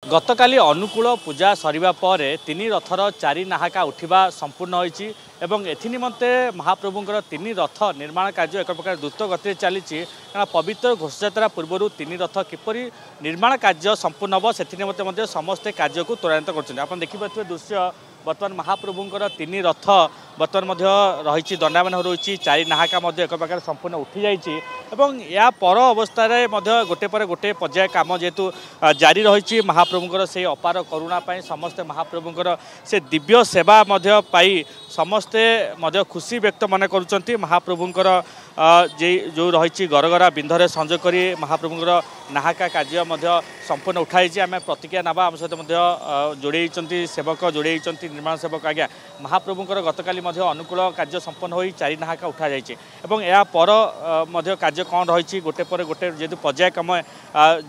गतकाली अनुकूल पूजा सरिबा परे तीन रथर चारि नाहाका उठा संपूर्ण होईछि एवं एथि निमंते महाप्रभुंकर तीन रथ निर्माण कार्य एक प्रकार द्रुत गति चली पवित्र घोषयात्रा पूर्व तीन रथ किपरि निर्माण कार्य संपूर्ण हम से निमंते समस्ते कार्य को त्वरान्वित कर देखिपे दृश्य बर्तमान महाप्रभुंकर तीन रथ बर्तमान रही दंडामान रही चारि नाहाका एक प्रकार संपूर्ण उठी जाइए या पर अवस्था गोटे पर गोटे पर्याय कम जेहेतु जारी रही महाप्रभुंकर से अपार करुणा समस्ते महाप्रभुंकर से दिव्य सेवा पाई समस्ते खुशी व्यक्त मन कर महाप्रभुंकर जो रही गरगरा बिंधरे संजोग कर महाप्रभुंकर नाहाका कार्य संपूर्ण उठाई आम प्रतिक्रिया नवा आम सहित जोड़े सेवक जोड़े निर्माण सेवक आज्ञा महाप्रभुंकर गतकाली अनुकूल कार्य संपन्न हो चारि नाहाका उठा जाइए पर कार्य कौन रही गोटे पर गोटे जेहेतु पर्याय कम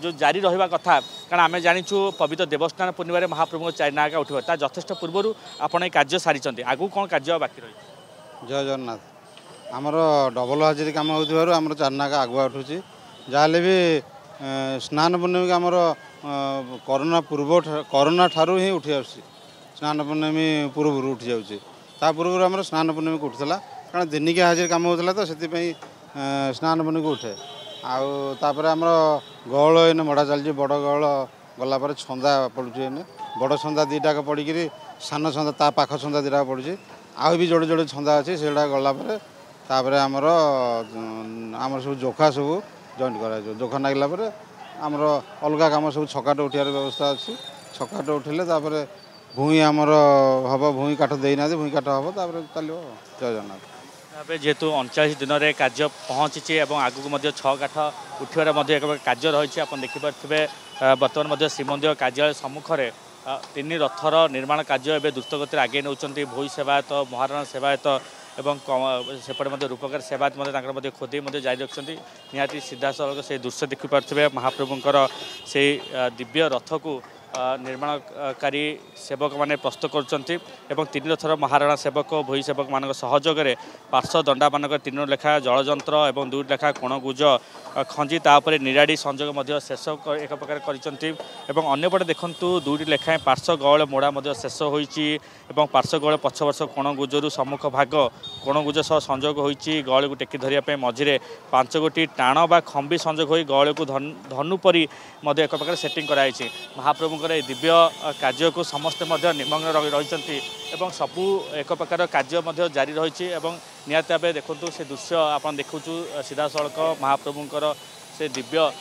जो जारी रहा कथा कारण आम जाचु पवित्र देवस्थान पूर्णिमा महाप्रभु चारि नाहाका उठे यथेष पूर्व आपण कार्य सारी आगू कौन कार्य बाकी रही। जय जगन्नाथ आमर डबल हाजिरी कम होमर चारि नाहाका आगुआ उठुची जहाँ भी स्नान पूर्णिमा आमर करोना ठारू ही उठी आसी स्नान पूर्णमी पूर्व उठी जाऊँगी ता पूर्व आम स्नान पूर्णमी को उठा कारण दिनिकिया हाजिरी कम होता तो से स्नान पूर्णमी को उठे आउे आम गहल इन मढ़ा चलती बड़ गहल गलापर छंदा पड़ुचे बड़ छंदा दीटा पड़ी सान छंदा ता पाख छंदा दीटा पड़ी आउ भी जोड़े जोड़े छंदा अच्छी से गलापर आमर आमर सब जोखा सब जॉइंट कर जोखा नागिला आमर अलग कम सब छकाट उठार व्यवस्था अच्छी छकाट उठिले भूई आमर हम भूई काठ देना भूई काठ हम चलो जय जगन्नाथ। जेहेतु 39 दिन में कार्य पहुँची आगू छः काठ उठार एक कार्य रही आप देखिपे बर्तमान श्रीमंदिर कार्यालय सम्मुखें तीन रथर निर्माण कार्य एवं द्रुत गति आगे नौ भोई सेवायत महाराणा सेवायत एवं सेपटे रूपकार सेवायत खोदे जारी रखिंट निहाती सीधा सड़क से दृश्य देखिपे महाप्रभुंकर से दिव्य रथ को निर्माणकारी सेवक मैंने प्रस्तुत कर तीन रथर महाराणा सेवक भोई सेवक मान सहयोग पार्श्व दंडा मानक तीन लेखा जलजंत्र और 2 लेखा कोणगुज खंजी तापर निराड़ी संजोग शेष एक प्रकार करपटे देखूँ 2 लेखाएं पार्श्व गहल मोड़ा शेष होती पार्श्व गहल पछ वर्ष कोणगुजर सम्मुख भाग कोणगुज सह संजोग होती गहल को टेकी धरिया मझे 5 गोटी टाण बा खंबी संजोग हो गहल को धनुपरी एक प्रकार सेटिंग कराई महाप्रभु दिव्य कार्य को समस्ते निमग्न रही सबू एक प्रकार कार्य जारी रही निहाती भाव देखूँ से दृश्य आप देखु सीधा सड़क महाप्रभुंकर से दिव्य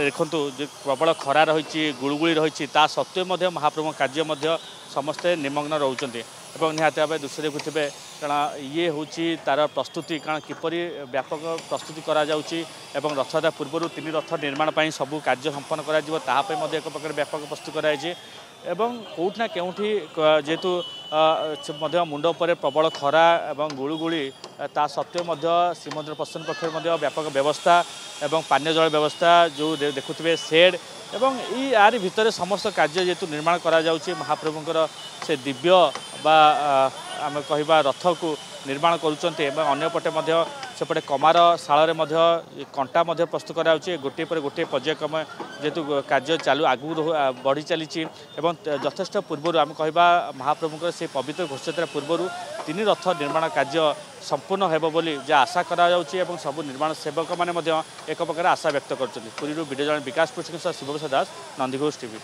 देखूँ जो प्रबल खरा रही गुड़गुड़ी रही सत्वे महाप्रभु कार्य समस्ते निमग्न रोचे निहाती भाव दृश्य देखुए कारण ये हूँ तार प्रस्तुति कारण किपरि व्यापक प्रस्तुति करा जाउची एवं रथयात्रा पूर्व तीन रथ निर्माण पर सबू कार्य संपन्न कर एक प्रकार व्यापक प्रस्तुत कराई कौटना केउठी जेहेतु मुंड पर प्रबल खरा एवं गुड़गुड़ी ता सत्वे श्रीमंदिर पश्चिम पक्ष व्यापक व्यवस्था एवं पानीय जल व्यवस्था जो देखुए सेड एवं यार भितर समस्त कार्य जेहेतु निर्माण करा जाउची महाप्रभुंकर से दिव्य बा आम कहिबा रथ को निर्माण करुँचे अंपटे सेपटे कमार शाल कंटा प्रस्तुत कराऊँचे गोटे पर गोटे पर्यायक्रम जेहेतु कार्य चालू आगू बढ़ी चली यथेष पूर्व आम कहिबा महाप्रभुंकर से पवित्र घोषयात्रा पूर्व तीन रथ निर्माण कार्य संपूर्ण हेबो बोली जा आशा करा जाउची एवं सबु निर्माण सेवक माने एक प्रकार आशा व्यक्त करछन्ती। पुरीरू वीडियो जर्नलिस्ट विकास पुष्कर शिवप्रसाद दास नंदीघोष टीवी।